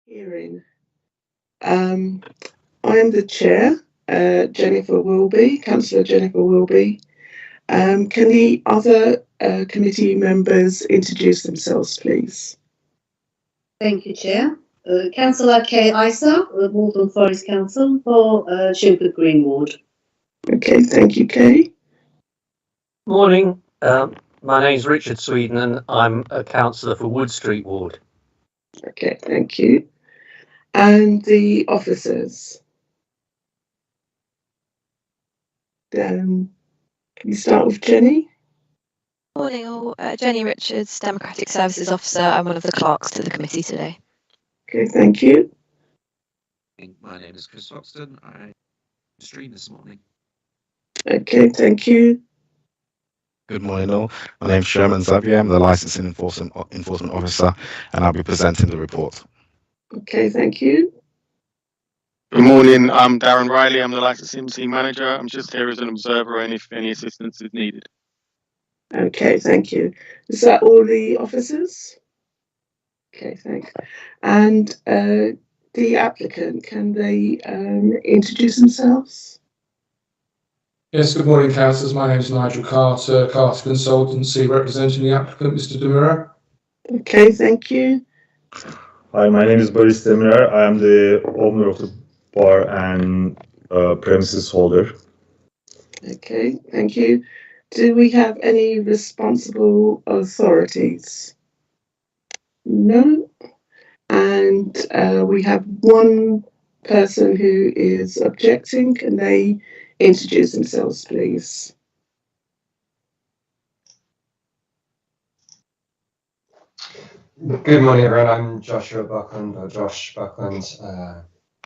hearing. I am the chair, Jennifer Wilby, Councillor Jennifer Wilby. Can the other committee members introduce themselves, please? Thank you, Chair. Councillor Kay Isa, Waltham Forest Council for Chilford Green Ward. Okay, thank you, Kay. Morning. My name's Richard Sweden and I'm a councillor for Wood Street Ward. Okay, thank you. And the officers? Can you start with Jenny? Morning all, Jenny Richards, Democratic Services Officer. I'm one of the clerks to the committee today. Okay, thank you. My name is Chris Foxton. I stream this morning. Okay, thank you. Good morning all. My name is Sherman Xavier. I'm the Licensing Enforcement Officer and I'll be presenting the report. Okay, thank you. Good morning, I'm Darren Riley. I'm the Licensing Team Manager. I'm just here as an observer and if any assistance is needed. Okay, thank you. Is that all the officers? Okay, thanks. And the applicant, can they introduce themselves? Yes, good morning, councillors. My name is Nigel Carter, Carter Consultancy, representing the applicant, Mr. Demirer. Okay, thank you. Hi, my name is Baris Demirer. I am the owner of the bar and premises holder. Okay, thank you. Do we have any responsible authorities? No. And we have one person who is objecting. Can they introduce themselves, please? Good morning, everyone. I'm Joshua Buckland, or Josh Buckland,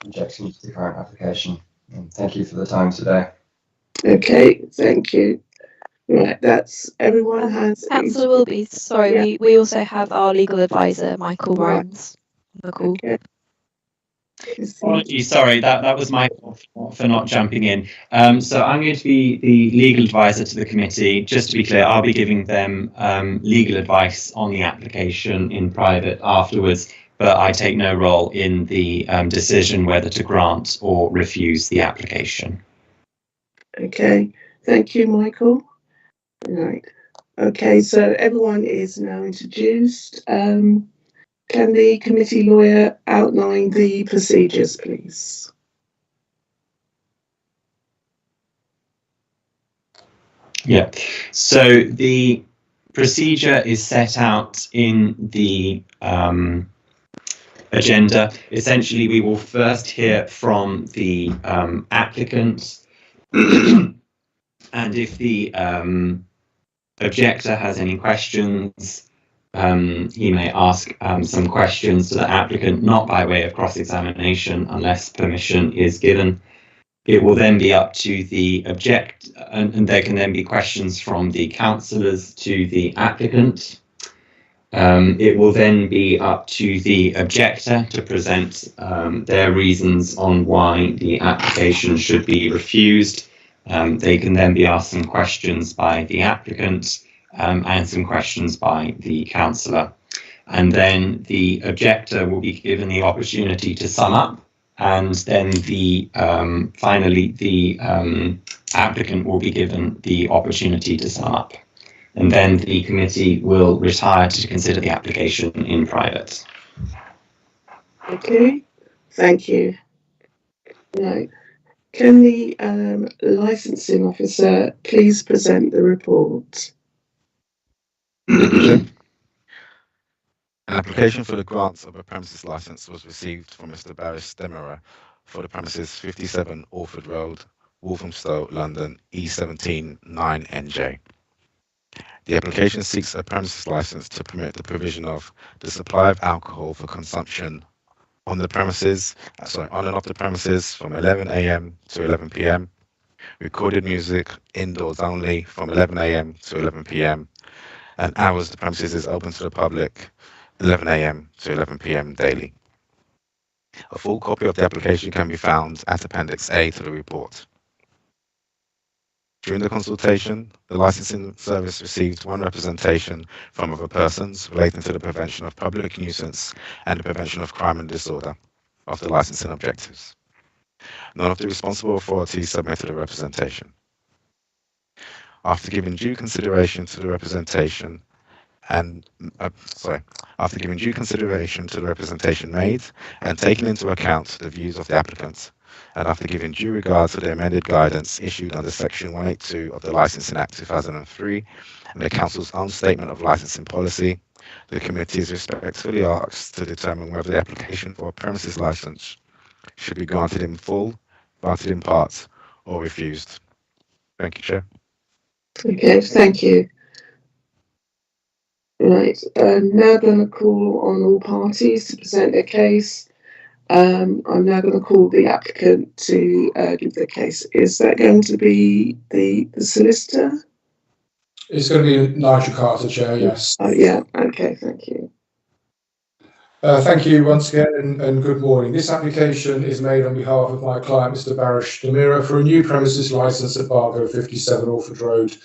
objecting to the current application. And thank you for the time today. Okay, thank you. Right, that's everyone has. Councillor Wilby, sorry, yeah. we also have our legal advisor, Michael Rhymes, on the call. Okay. Apologies, sorry, that was my fault for not jumping in. So I'm going to be the legal advisor to the committee. Just to be clear, I'll be giving them legal advice on the application in private afterwards, but I take no role in the decision whether to grant or refuse the application. Okay, thank you, Michael. Right. Okay, so everyone is now introduced. Can the committee lawyer outline the procedures, please? Yeah, so the procedure is set out in the agenda. Essentially, we will first hear from the applicant, and if the objector has any questions, he may ask some questions to the applicant, not by way of cross-examination unless permission is given. It will then be up to the and there can then be questions from the councillors to the applicant. It will then be up to the objector to present their reasons on why the application should be refused. They can then be asked some questions by the applicant and some questions by the councillor. And then the objector will be given the opportunity to sum up, and then finally the applicant will be given the opportunity to sum up. And then the committee will retire to consider the application in private. Okay, thank you. Right. Can the licensing officer please present the report? An application for the grant of a premises license was received from Mr. Baris Demirer for the premises 57 Orford Road, Walthamstow, London, E17 9NJ. The application seeks a premises license to permit the provision of the supply of alcohol for consumption on and off the premises from 11 AM to 11 PM, recorded music indoors only from 11 AM to 11 PM, and hours the premises is open to the public 11 AM to 11 PM daily. A full copy of the application can be found at Appendix A to the report. During the consultation, the licensing service received one representation from other persons relating to the prevention of public nuisance and the prevention of crime and disorder of the licensing objectives. None of the responsible authorities submitted a representation. After giving due consideration to the representation made and taking into account the views of the applicant, and after giving due regard to the amended guidance issued under Section 182 of the Licensing Act 2003 and the Council's own statement of licensing policy, the committee is respectfully asked to determine whether the application for a premises license should be granted in full, granted in part, or refused. Thank you, Chair. Okay, thank you. Right, now going to call on all parties to present their case. I'm now going to call the applicant to give their case. Is that going to be the solicitor? It's going to be Nigel Carter, Chair, yes. Oh, yeah, okay, thank you. Thank you once again and good morning. This application is made on behalf of my client, Mr. Baris, Demirer, for a new premises licence at Bargo 57 Orford Road,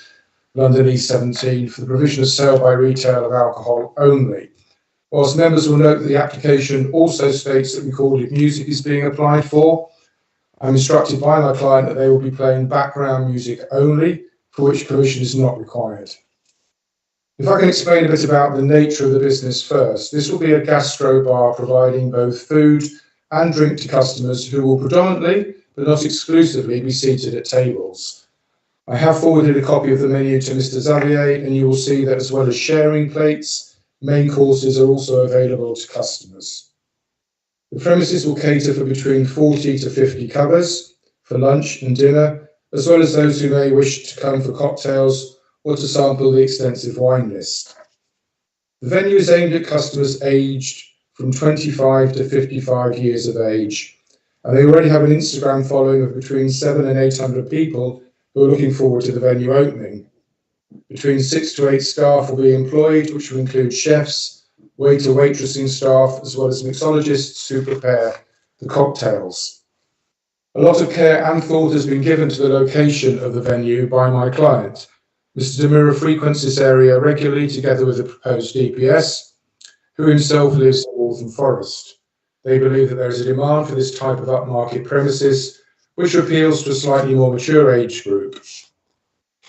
London E17, for the provision of sale by retail of alcohol only. Whilst members will note that the application also states that recorded music is being applied for, I'm instructed by my client that they will be playing background music only, for which permission is not required. If I can explain a bit about the nature of the business first, this will be a gastro bar providing both food and drink to customers who will predominantly, but not exclusively, be seated at tables. I have forwarded a copy of the menu to Mr. Xavier, and you will see that as well as sharing plates, main courses are also available to customers. The premises will cater for between 40 to 50 covers for lunch and dinner, as well as those who may wish to come for cocktails or to sample the extensive wine list. The venue is aimed at customers aged from 25 to 55 years of age, and they already have an Instagram following of between 700 and 800 people who are looking forward to the venue opening. Between 6 to 8 staff will be employed, which will include chefs, waitressing staff, as well as mixologists who prepare the cocktails. A lot of care and thought has been given to the location of the venue by my client. Mr. Demirer frequents this area regularly together with the proposed DPS, who himself lives in Waltham Forest. They believe that there is a demand for this type of upmarket premises, which appeals to a slightly more mature age group.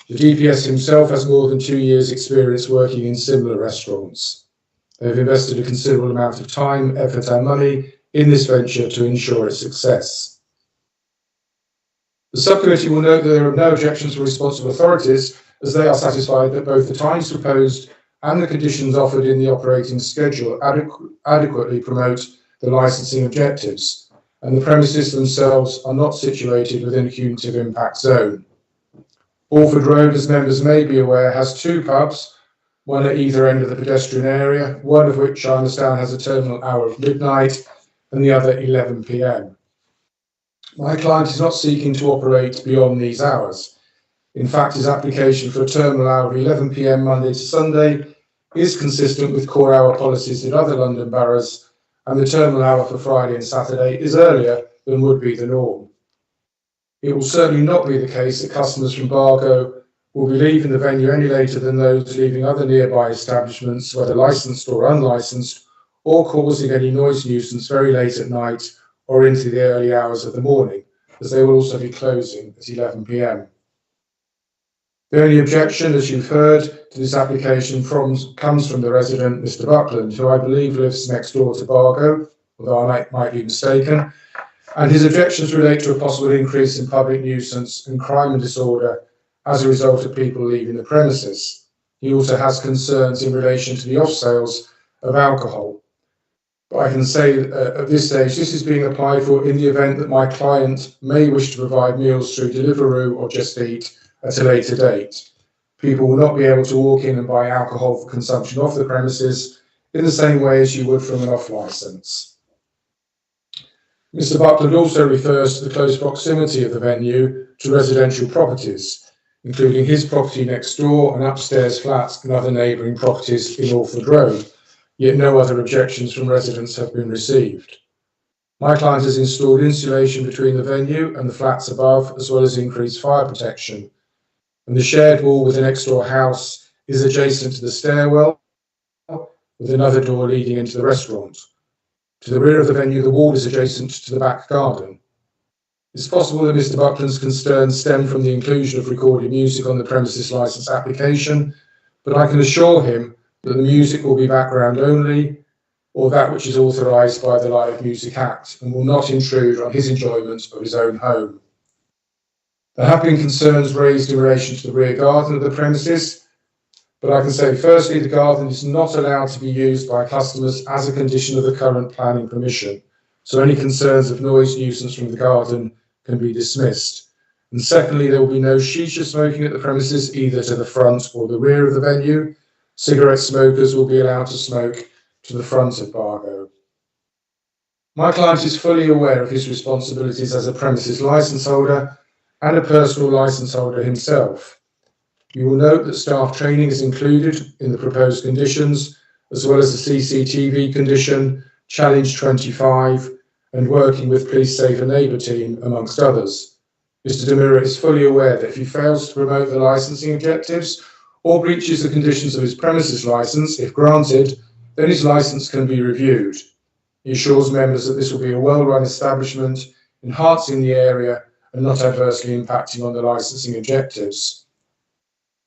The DPS himself has more than 2 years' experience working in similar restaurants. They've invested a considerable amount of time, effort and money in this venture to ensure its success. The subcommittee will note that there are no objections from responsible authorities, as they are satisfied that both the times proposed and the conditions offered in the operating schedule adequately promote the licensing objectives, and the premises themselves are not situated within a cumulative impact zone. Orford Road, as members may be aware, has 2 pubs, one at either end of the pedestrian area, one of which I understand has a terminal hour of midnight, and the other 11 p.m. My client is not seeking to operate beyond these hours. In fact, his application for a terminal hour of 11 p.m. Monday to Sunday is consistent with core hour policies in other London boroughs, and the terminal hour for Friday and Saturday is earlier than would be the norm. It will certainly not be the case that customers from Bargo will be leaving the venue any later than those leaving other nearby establishments, whether licensed or unlicensed, or causing any noise nuisance very late at night or into the early hours of the morning, as they will also be closing at 11 p.m. The only objection, as you've heard, to this application comes from the resident, Mr. Buckland, who I believe lives next door to Bargo, although I might be mistaken, and his objections relate to a possible increase in public nuisance and crime and disorder as a result of people leaving the premises. He also has concerns in relation to the off-sales of alcohol. But I can say at this stage, this is being applied for in the event that my client may wish to provide meals through Deliveroo or Just Eat at a later date. People will not be able to walk in and buy alcohol for consumption off the premises in the same way as you would from an off-licence. Mr. Buckland also refers to the close proximity of the venue to residential properties, including his property next door and upstairs flats and other neighbouring properties in Orford Road, yet no other objections from residents have been received. My client has installed insulation between the venue and the flats above, as well as increased fire protection. and the shared wall with the next door house is adjacent to the stairwell, with another door leading into the restaurant. To the rear of the venue, the wall is adjacent to the back garden. It's possible that Mr. Buckland's concerns stem from the inclusion of recorded music on the premises licence application, but I can assure him that the music will be background only, or that which is authorised by the Live Music Act, and will not intrude on his enjoyment of his own home. There have been concerns raised in relation to the rear garden of the premises, but I can say firstly, the garden is not allowed to be used by customers as a condition of the current planning permission, so any concerns of noise nuisance from the garden can be dismissed. And secondly, there will be no shisha smoking at the premises, either to the front or the rear of the venue. Cigarette smokers will be allowed to smoke to the front of Bargo. My client is fully aware of his responsibilities as a premises licence holder and a personal licence holder himself. You will note that staff training is included in the proposed conditions, as well as the CCTV condition, Challenge 25, and working with Police Safer Neighbour team, amongst others. Mr. Demirer is fully aware that if he fails to promote the licensing objectives or breaches the conditions of his premises licence, if granted, then his licence can be reviewed. He assures members that this will be a well-run establishment, enhancing the area and not adversely impacting on the licensing objectives.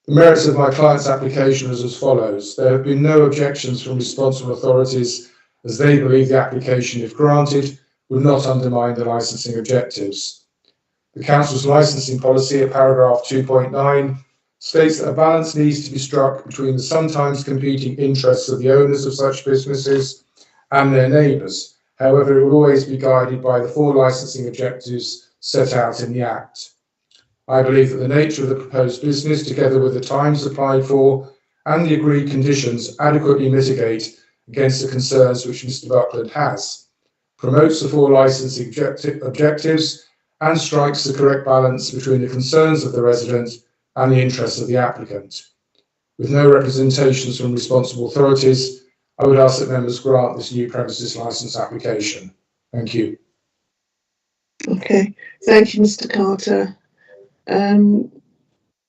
The merits of my client's application is as follows. There have been no objections from responsible authorities, as they believe the application, if granted, would not undermine the licensing objectives. The Council's licensing policy at paragraph 2.9 states that a balance needs to be struck between the sometimes competing interests of the owners of such businesses and their neighbours. However, it will always be guided by the 4 licensing objectives set out in the Act. I believe that the nature of the proposed business, together with the times applied for and the agreed conditions, adequately mitigate against the concerns which Mr. Buckland has, promotes the 4 licensing objectives, and strikes the correct balance between the concerns of the resident and the interests of the applicant. With no representations from responsible authorities, I would ask that members grant this new premises licence application. Thank you. Okay, thank you, Mr. Carter.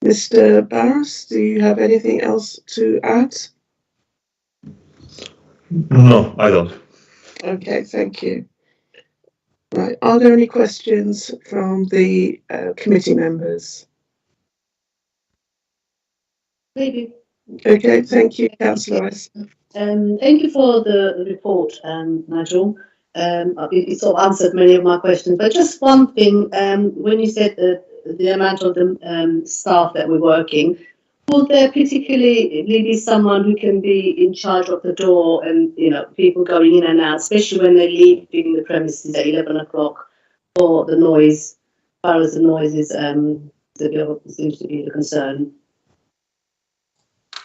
Mr. Baris, do you have anything else to add? No, I don't. Okay, thank you. Right, are there any questions from the committee members? Maybe. Okay, thank you, Councillor Rice. Thank you for the report, Nigel. It sort of answered many of my questions, but just one thing, when you said the amount of the staff that we're working, would there particularly be someone who can be in charge of the door and, you know, people going in and out, especially when they're leaving the premises at 11 o'clock, for the noise, as far as the noise is, seems to be the concern?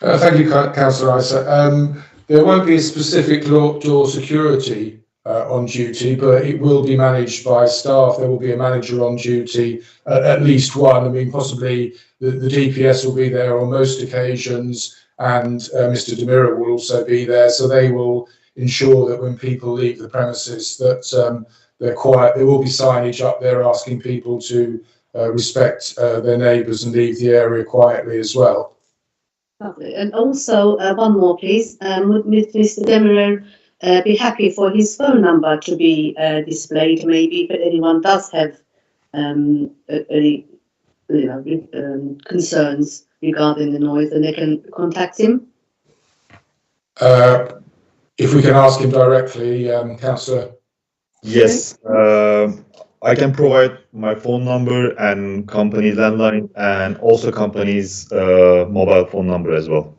Thank you, Councillor Isa. There won't be a specific door security on duty, but it will be managed by staff. There will be a manager on duty, at least one. I mean, possibly the DPS will be there on most occasions, and Mr. Demirer will also be there. So they will ensure that when people leave the premises, that they're quiet. There will be signage up there asking people to respect their neighbours and leave the area quietly as well. Lovely. And also, one more, please. Would Mr. Demirer be happy for his phone number to be displayed, maybe, if anyone does have any concerns regarding the noise, and they can contact him? If we can ask him directly, Councillor. Yes, I can provide my phone number and company landline, and also company's mobile phone number as well.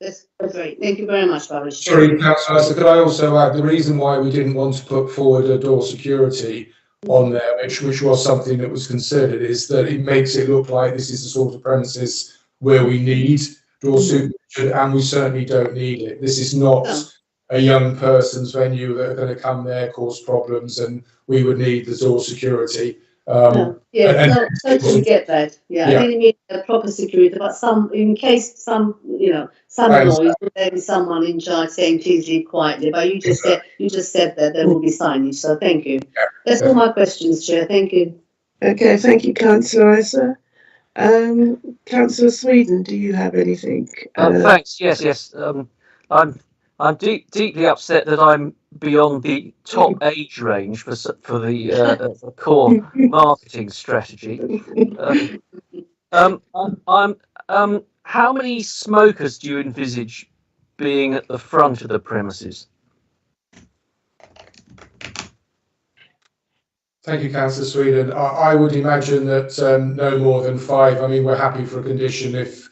That's great. Thank you very much, Baris. Sorry, Councillor, could I also add the reason why we didn't want to put forward a door security on there, which was something that was considered, is that it makes it look like this is the sort of premises where we need door supervision, and we certainly don't need it. This is not a young person's venue that are going to come there, cause problems, and we would need the door security. Totally get that. Yeah, I didn't need a proper security, but in case some noise, there be someone in charge saying, please leave quietly. But you just said that there will be signage, so thank you. That's all my questions, Chair. Thank you. Okay, thank you, Councillor Isa. Councillor Sweden, do you have anything? Thanks. Yes. I'm deeply upset that I'm beyond the top age range for the core marketing strategy. How many smokers do you envisage being at the front of the premises? Thank you, Councillor Sweden. I would imagine that no more than 5. I mean, we're happy for a condition if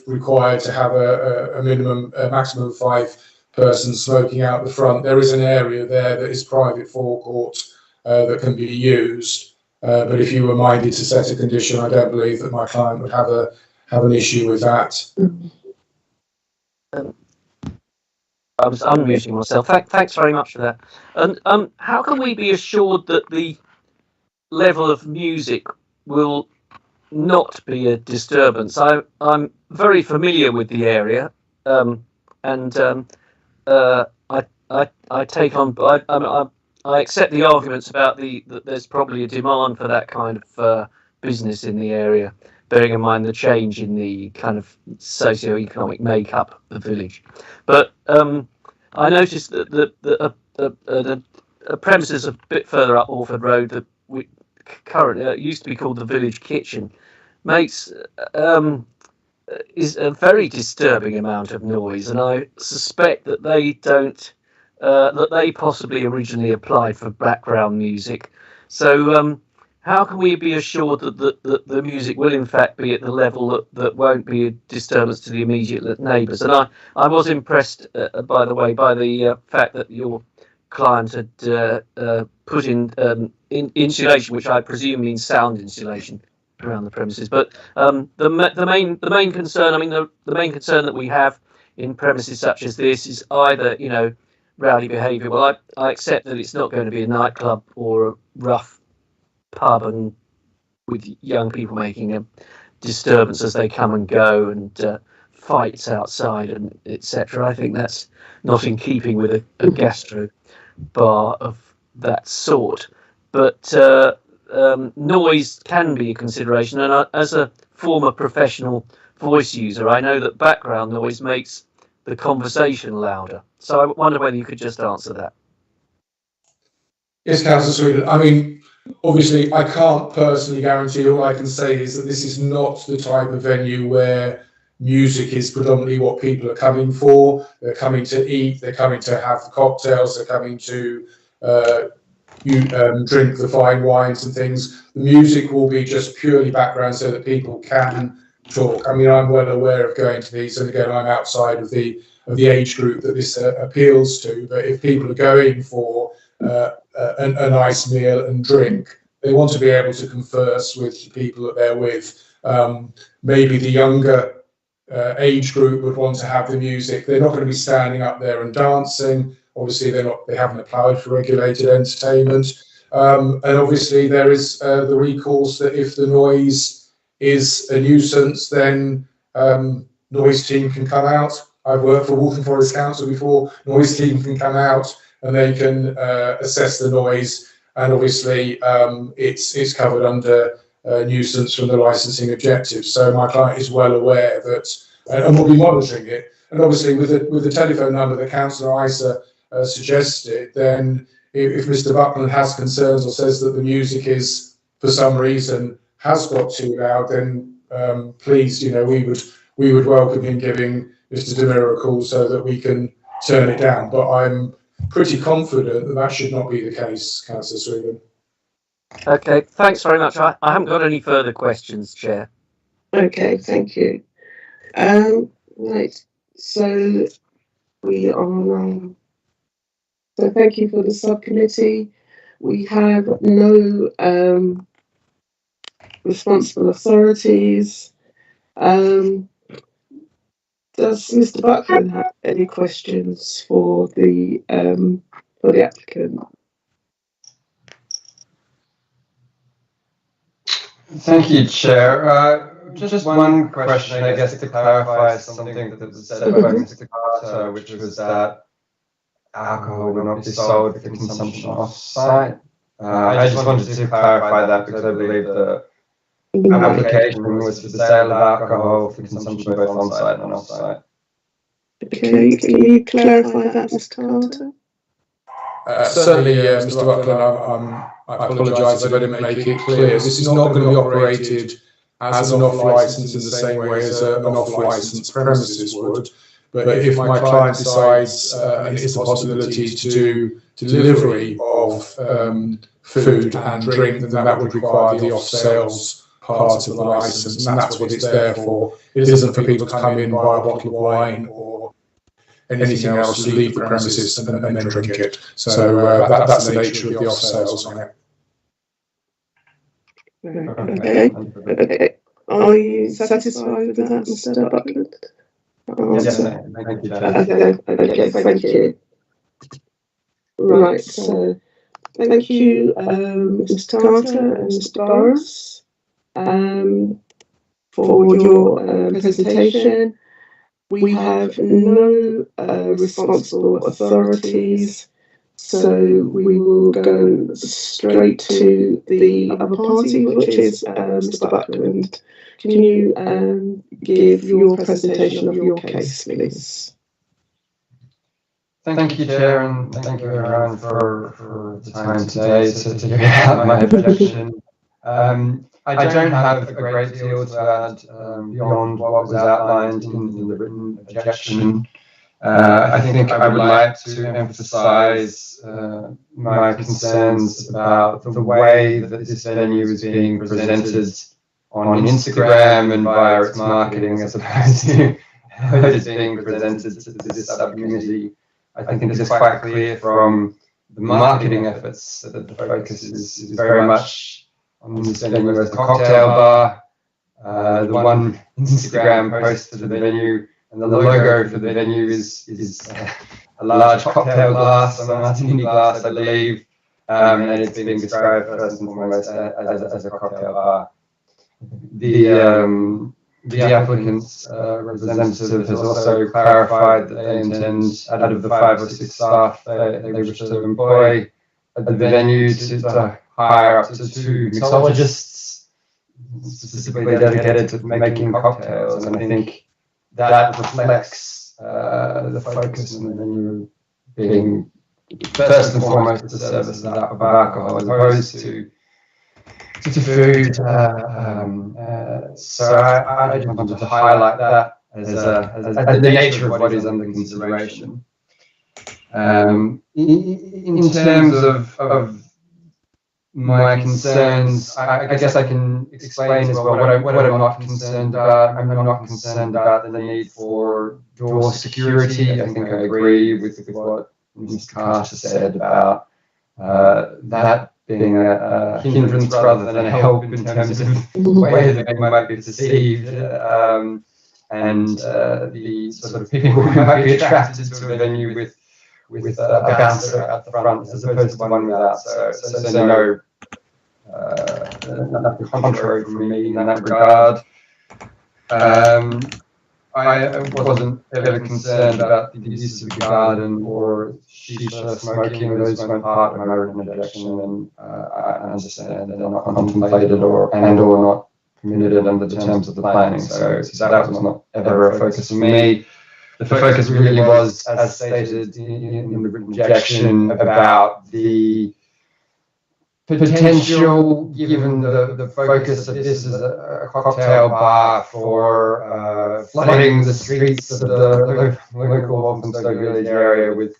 required to have a maximum of 5 persons smoking out the front. There is an area there that is private forecourt that can be used. But if you were minded to set a condition, I don't believe that my client would have an issue with that. I was unmuting myself. Thanks very much for that. And how can we be assured that the level of music will not be a disturbance? I'm very familiar with the area, and I take on. I accept the arguments about that there's probably a demand for that kind of business in the area, bearing in mind the change in the kind of socio-economic makeup of the village. But I noticed that the premises a bit further up Orford Road that we currently used to be called the Village Kitchen makes is a very disturbing amount of noise, and I suspect that they don't. That they possibly originally applied for background music. So how can we be assured that the music will in fact be at the level that won't be a disturbance to the immediate neighbours? And I was impressed, by the way, by the fact that your client had put in insulation, which I presume means sound insulation around the premises. But the main concern, I mean, the main concern that we have in premises such as this is either, rowdy behaviour. Well, I accept that it's not going to be a nightclub or a rough pub and with young people making a disturbance as they come and go and fights outside and etc. I think that's not in keeping with a gastro bar of that sort. But noise can be a consideration, and as a former professional voice user, I know that background noise makes the conversation louder. So I wonder whether you could just answer that. Yes, Councillor Sweden. I mean, obviously, I can't personally guarantee. All I can say is that this is not the type of venue where music is predominantly what people are coming for. They're coming to eat, they're coming to have the cocktails, they're coming to drink the fine wines and things. The music will be just purely background so that people can talk. I mean, I'm well aware of going to these, and again, I'm outside of the age group that this appeals to. But if people are going for a nice meal and drink, they want to be able to converse with the people that they're with. Maybe the younger age group would want to have the music. They're not going to be standing up there and dancing. Obviously, they haven't applied for regulated entertainment. And obviously, there is the recourse that if the noise is a nuisance, then noise team can come out. I've worked for Waltham Forest Council before. Noise team can come out and they can assess the noise. And obviously, it's covered under nuisance from the licensing objectives. So my client is well aware that, and will be monitoring it. And obviously, with the telephone number that Councillor Isa suggested, then if Mr. Buckland has concerns or says that the music is, for some reason, has got too loud, then please, we would welcome him giving Mr. Demirer a call so that we can turn it down. But I'm pretty confident that should not be the case, Councillor Sweden. Okay, thanks very much. I haven't got any further questions, Chair. Okay, thank you. Right, so we are. So thank you for the subcommittee. We have no responsible authorities. Does Mr. Buckland have any questions for the applicant? Thank you, Chair. Just one question, I guess, to clarify something that was said by Mr. Carter, which was that alcohol will not be sold for consumption off-site. I just wanted to clarify that because I believe the application was for the sale of alcohol for consumption both on-site and off-site. Okay, can you clarify that, Mr. Carter? Certainly, Mr. Buckland, I apologise if I didn't make it clear. This is not going to be operated as an off-licence in the same way as an off-licence premises would. But if my client decides, and it's a possibility to do delivery of food and drink, then that would require the off-sales part of the licence, and that's what it's there for. It isn't for people to come in, buy a bottle of wine or anything else, to leave the premises and then drink it. So that's the nature of the off-sales on it. Okay. Are you satisfied with that, Mr. Buckland? Yes, thank you. Okay, thank you. Right, so thank you, Mr. Carter and Mr. Baris, for your presentation. We have no responsible authorities, so we will go straight to the other party, which is Mr. Buckland. Can you give your presentation of your case, please? Thank you, Chair, and thank you, everyone, for the time today to hear out my objection. I don't have a great deal to add beyond what was outlined in the written objection. I think I would like to emphasise my concerns about the way that this venue is being presented on Instagram and via its marketing, as opposed to how it is being presented to this subcommittee. I think it's quite clear from the marketing efforts that the focus is very much on this venue as a cocktail bar. The one Instagram post for the venue and the logo for the venue is a large cocktail glass, a martini glass, I believe, and it's being described first and foremost as a cocktail bar. The applicant's representative has also clarified that they intend, out of the 5 or 6 staff they wish to employ at the venue, to hire up to 2 mixologists specifically dedicated to making cocktails, and I think that reflects the focus on the venue being first and foremost the service of alcohol, as opposed to food. So I just wanted to highlight that as the nature of what is under consideration. In terms of my concerns, I guess I can explain as well what I'm not concerned about. I'm not concerned about the need for door security. I think I agree with what Mr. Carter said about that being a hindrance rather than a help in terms of the way that it might be perceived, and the sort of people who might be attracted to a venue with a bouncer at the front as opposed to one without. So no, nothing contrary from me in that regard. I wasn't ever concerned about the use of the garden or shisha smoking. Those weren't part of my written objection, and I understand they're not contemplated or not permitted under the terms of the planning. So that was not ever a focus for me. The focus really was, as stated in the written objection, about the potential, given the focus of this as a cocktail bar, for flooding the streets of the local Waltham village area with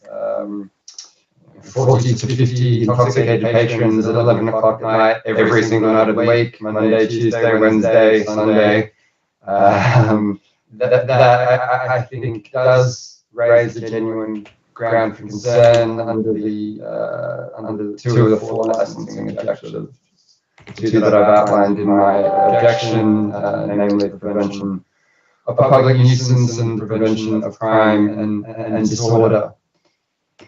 40 to 50 intoxicated patrons at 11 o'clock at night, every single night of the week, Monday, Tuesday, Wednesday, Sunday. That I think does raise a genuine ground for concern under the 2 of the 4 licensing objectives, the 2 that I've outlined in my objection, namely the prevention of public nuisance and prevention of crime and disorder.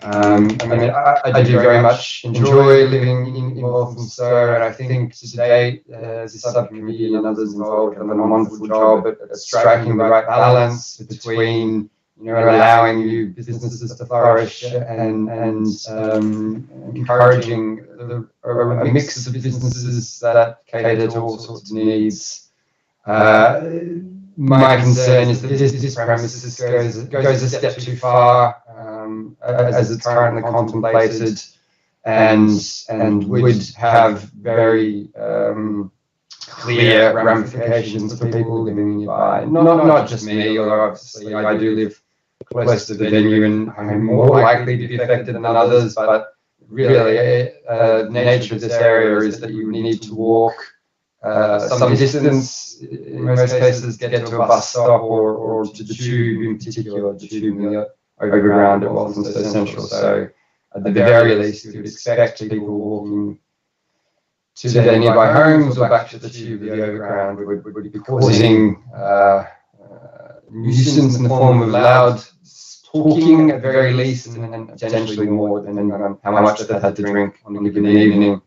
I mean, I do very much enjoy living in Walthamstow, and I think to date, the subcommittee and others involved have done a wonderful job at striking the right balance between allowing new businesses to flourish and encouraging a mix of businesses that cater to all sorts of needs. My concern is that this premises goes a step too far as it's currently contemplated, and would have very clear ramifications for people living nearby. Not just me, although obviously I do live close to the venue and I'm more likely to be affected than others, but really nature of this area is that you need to walk some distance, in most cases get to a bus stop or to the tube, in particular the tube in the overground at Waltham so Central. So at the very least you would expect people walking to their nearby homes or back to the tube, the overground would be causing nuisance in the form of loud talking at very least, and potentially more depending on how much they've had to drink on a given evening.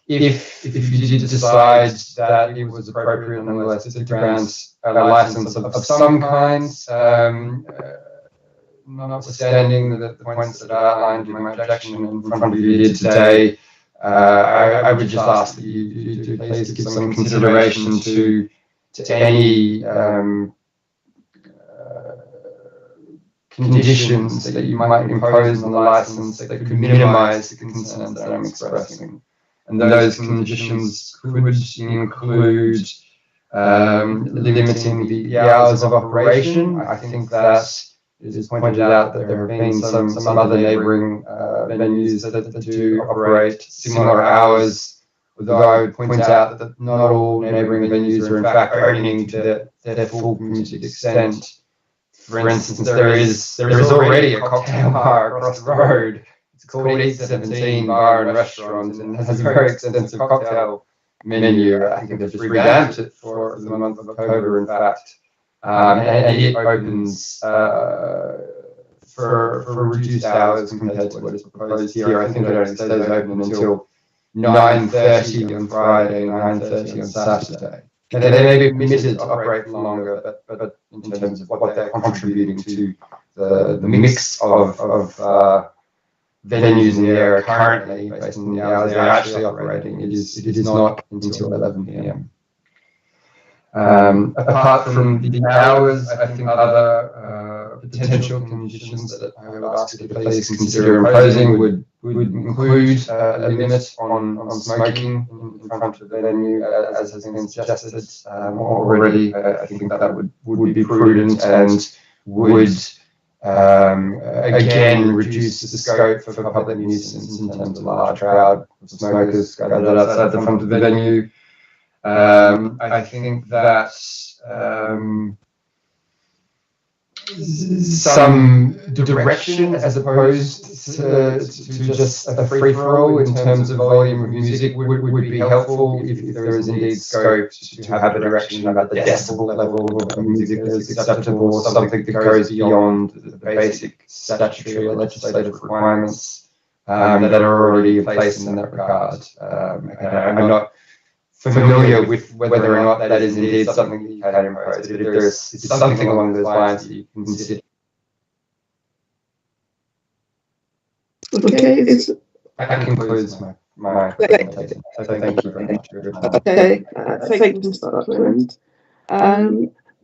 If you did decide that it was appropriate nonetheless to grant a license of some kind, notwithstanding the points that are outlined in my objection in front of you here today, I would just ask that you do please give some consideration to any conditions that you might impose on the license that could minimise the concerns that I'm expressing. And those conditions could include limiting the hours of operation. I think that it is pointed out that there have been some other neighbouring venues that do operate similar hours, although I would point out that not all neighbouring venues are in fact opening to their full permitted extent. For instance, there is already a cocktail bar across the road. It's called E17 Bar and Restaurant and has a very extensive cocktail menu. I think they've just revamped it for the month of October, in fact. And it opens for reduced hours compared to what is proposed here. I think it only stays open until 9:30 on Friday, 9:30 on Saturday. And they may be permitted to operate longer, but in terms of what they're contributing to the mix of venues in the area currently, based on the hours they're actually operating, it is not until 11 p.m. Apart from the hours, I think other potential conditions that I would ask you to please consider imposing would include a limit on smoking in front of the venue, as has been suggested already. I think that would be prudent and would again reduce the scope for public nuisance in terms of a large crowd of smokers gathered outside the front of the venue. I think that some direction as opposed to just a free-for-all in terms of volume of music would be helpful if there is indeed scope to have a direction about the decibel level of music that is acceptable, or something that goes beyond the basic statutory or legislative requirements that are already in place in that regard. I'm not familiar with whether or not that is indeed something that you can impose, but if there's something along those lines that you can consider. Okay, that concludes my presentation. So thank you very much. Okay, thank you, Mr. Buckland.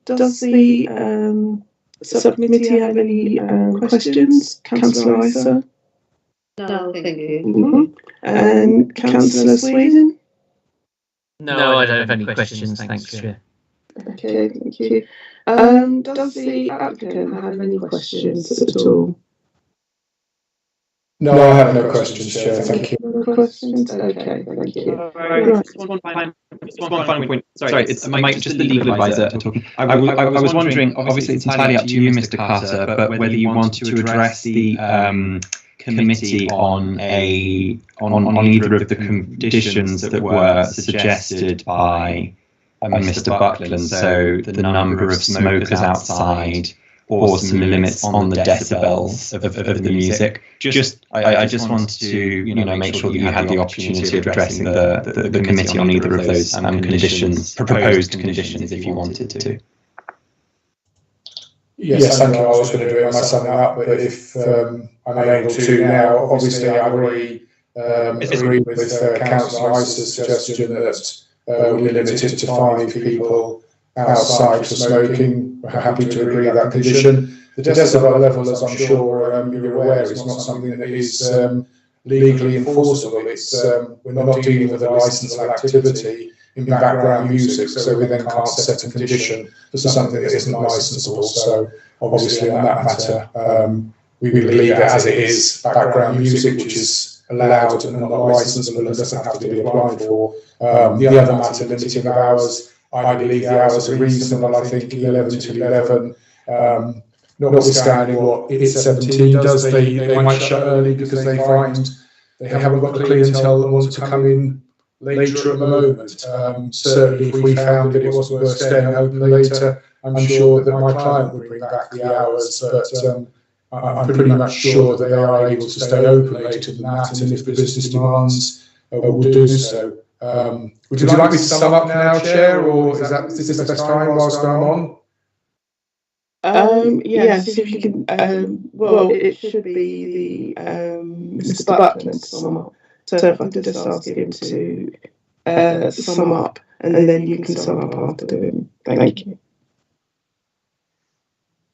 Does the subcommittee have any questions? Councillor Isa? No, thank you. Mm-hmm. And Councillor Sweden? No, I don't have any questions, thanks, Chair. Okay, thank you. Does the applicant have any questions at all? No, I have no questions, Chair. Thank you. No questions? Okay, thank you. Right. One final point. Sorry, it's Mike, just the legal advisor talking. I was wondering, obviously it's entirely up to you, Mr. Carter, but whether you want to address the committee on either of the conditions that were suggested by Mr. Buckland, so the number of smokers outside or some limits on the decibels of the music. I just wanted to make sure that you had the opportunity of addressing the committee on either of those conditions, proposed conditions, if you wanted to. Yes, thank you. I was going to do it by summing up, but if I'm able to now, obviously I've already agreed with Councillor Ice's suggestion that we limit it to 5 people outside for smoking. We're happy to agree that condition. The decibel level, as I'm sure you're aware, is not something that is legally enforceable. It's we're not dealing with a licensable activity in background music, so we then can't set a condition for something that isn't licensable. So obviously on that matter, we leave it as it is, background music, which is allowed and not licensable and doesn't have to be applied for. The other matter, limiting of hours, I believe the hours are reasonable. I think 11 to 11. Notwithstanding what It's 17 does, they might shut early because they find they haven't got the clientele that wants to come in later at the moment. Certainly if we found that it wasn't worth staying open later, I'm sure that my client would bring back the hours, but I'm pretty much sure that they are able to stay open later than that, and if the business demands, will do so. Would you like me to sum up now, Chair, or is this the best time whilst I'm on? Yes, if you can. Well, it should be the Mr. Buckland to sum up. So if I could just ask him to sum up, and then you can sum up after him. Thank you.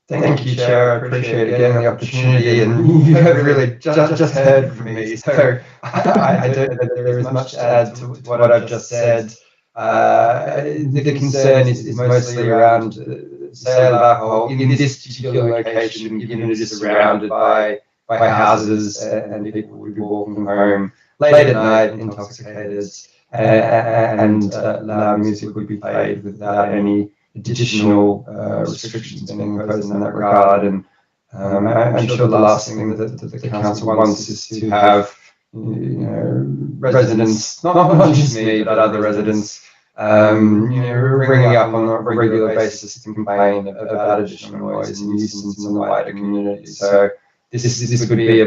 Thank you, Chair. I appreciate again the opportunity, and you have really just heard from me. So I don't know that there is much to add to what I've just said. The concern is mostly around sale of alcohol in this particular location, given it is surrounded by houses and people would be walking home late at night intoxicated, and loud music would be played without any additional restrictions being imposed in that regard. And I'm sure the last thing that the council wants is to have residents, not just me, but other residents, ringing up on a regular basis to complain about additional noise and nuisance in the wider community. So this would be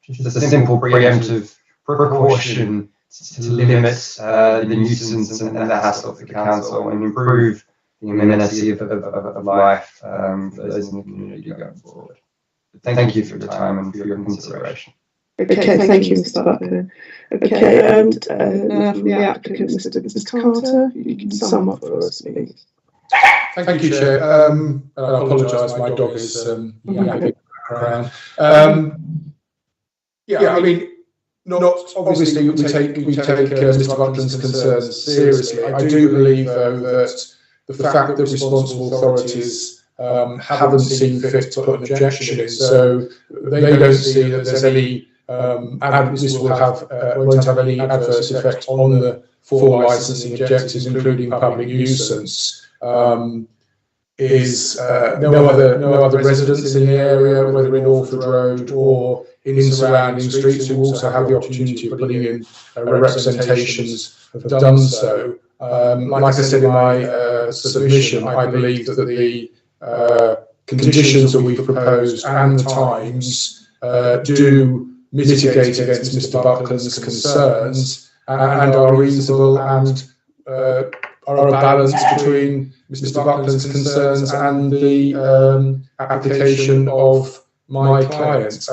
just a simple preemptive precaution to limit the nuisance and the hassle for the council and improve the amenity of life for those in the community going forward. Thank you for your time and for your consideration. Okay, thank you, Mr. Buckland. Okay, and now from the applicant, Mr. Carter, you can sum up for us, please. Thank you, Chair. I apologise, my dog is yapping in the background. I mean, not obviously we take Mr. Buckland's concerns seriously. I do believe, though, that the fact that responsible authorities haven't seen fit to put an objection in, so they don't see that there's any this won't have any adverse effect on the 4 licensing objectives, including public nuisance. Is no other residents in the area, whether in Orford Road or in surrounding streets, who also have the opportunity of putting in representations, have done so. Like I said in my submission, I believe that the conditions that we've proposed and the times do mitigate against Mr. Buckland's concerns and are reasonable and are a balance between Mr. Buckland's concerns and the application of my client.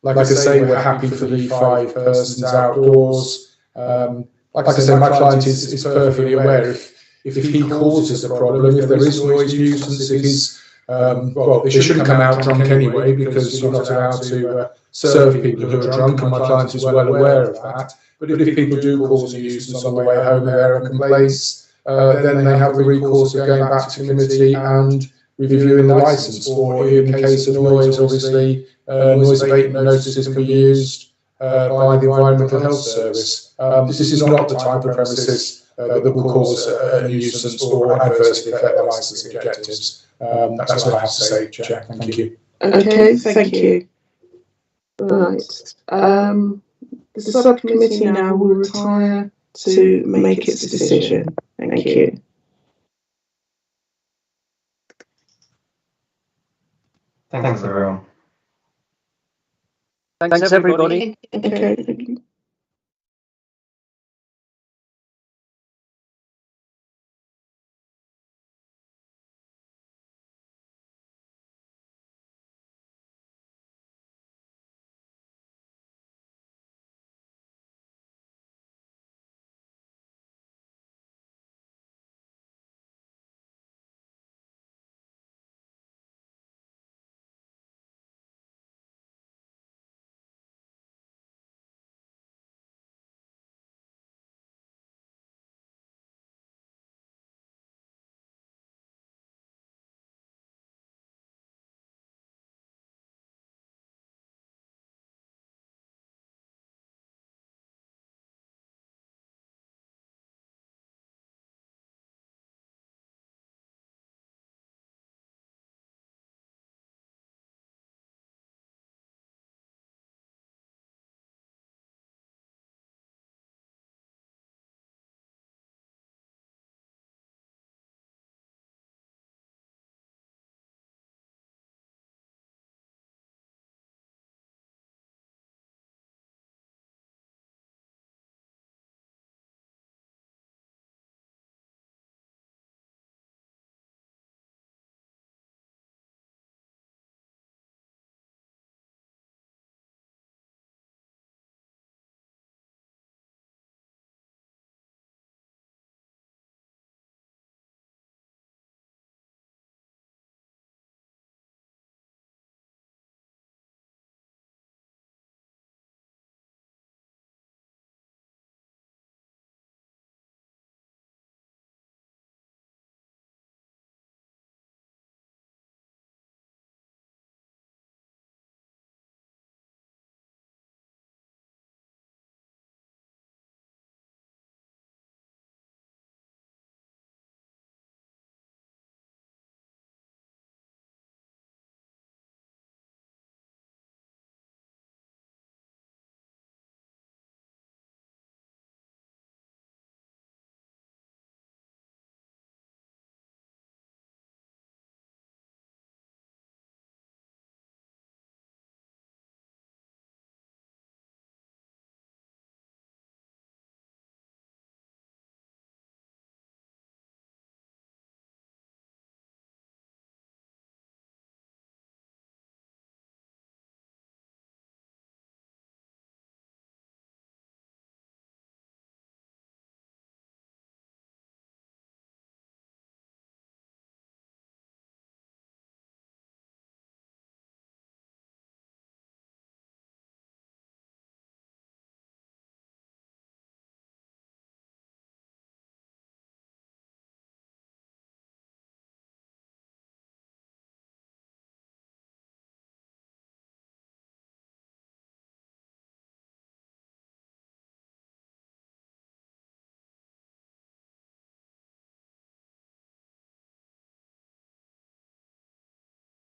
Like I say, we're happy for the 5 persons outdoors. Like I say, my client is perfectly aware if he causes a problem, if there is noise nuisance, it is, well, they shouldn't come out drunk anyway, because you're not allowed to serve people who are drunk, and my client is well aware of that. But if people do cause a nuisance on the way home and there are complaints, then they have the recourse of going back to committee and reviewing the licence, or in case of noise, obviously, noise abatement notices can be used by the Environmental Health Service. This is not the type of premises that will cause a nuisance or adversely affect the licensing objectives. That's what I have to say, Chair. Thank you. Okay, thank you. Right. The subcommittee now will retire to make its decision. Thank you. Thanks, everyone. Thanks, everybody. Okay.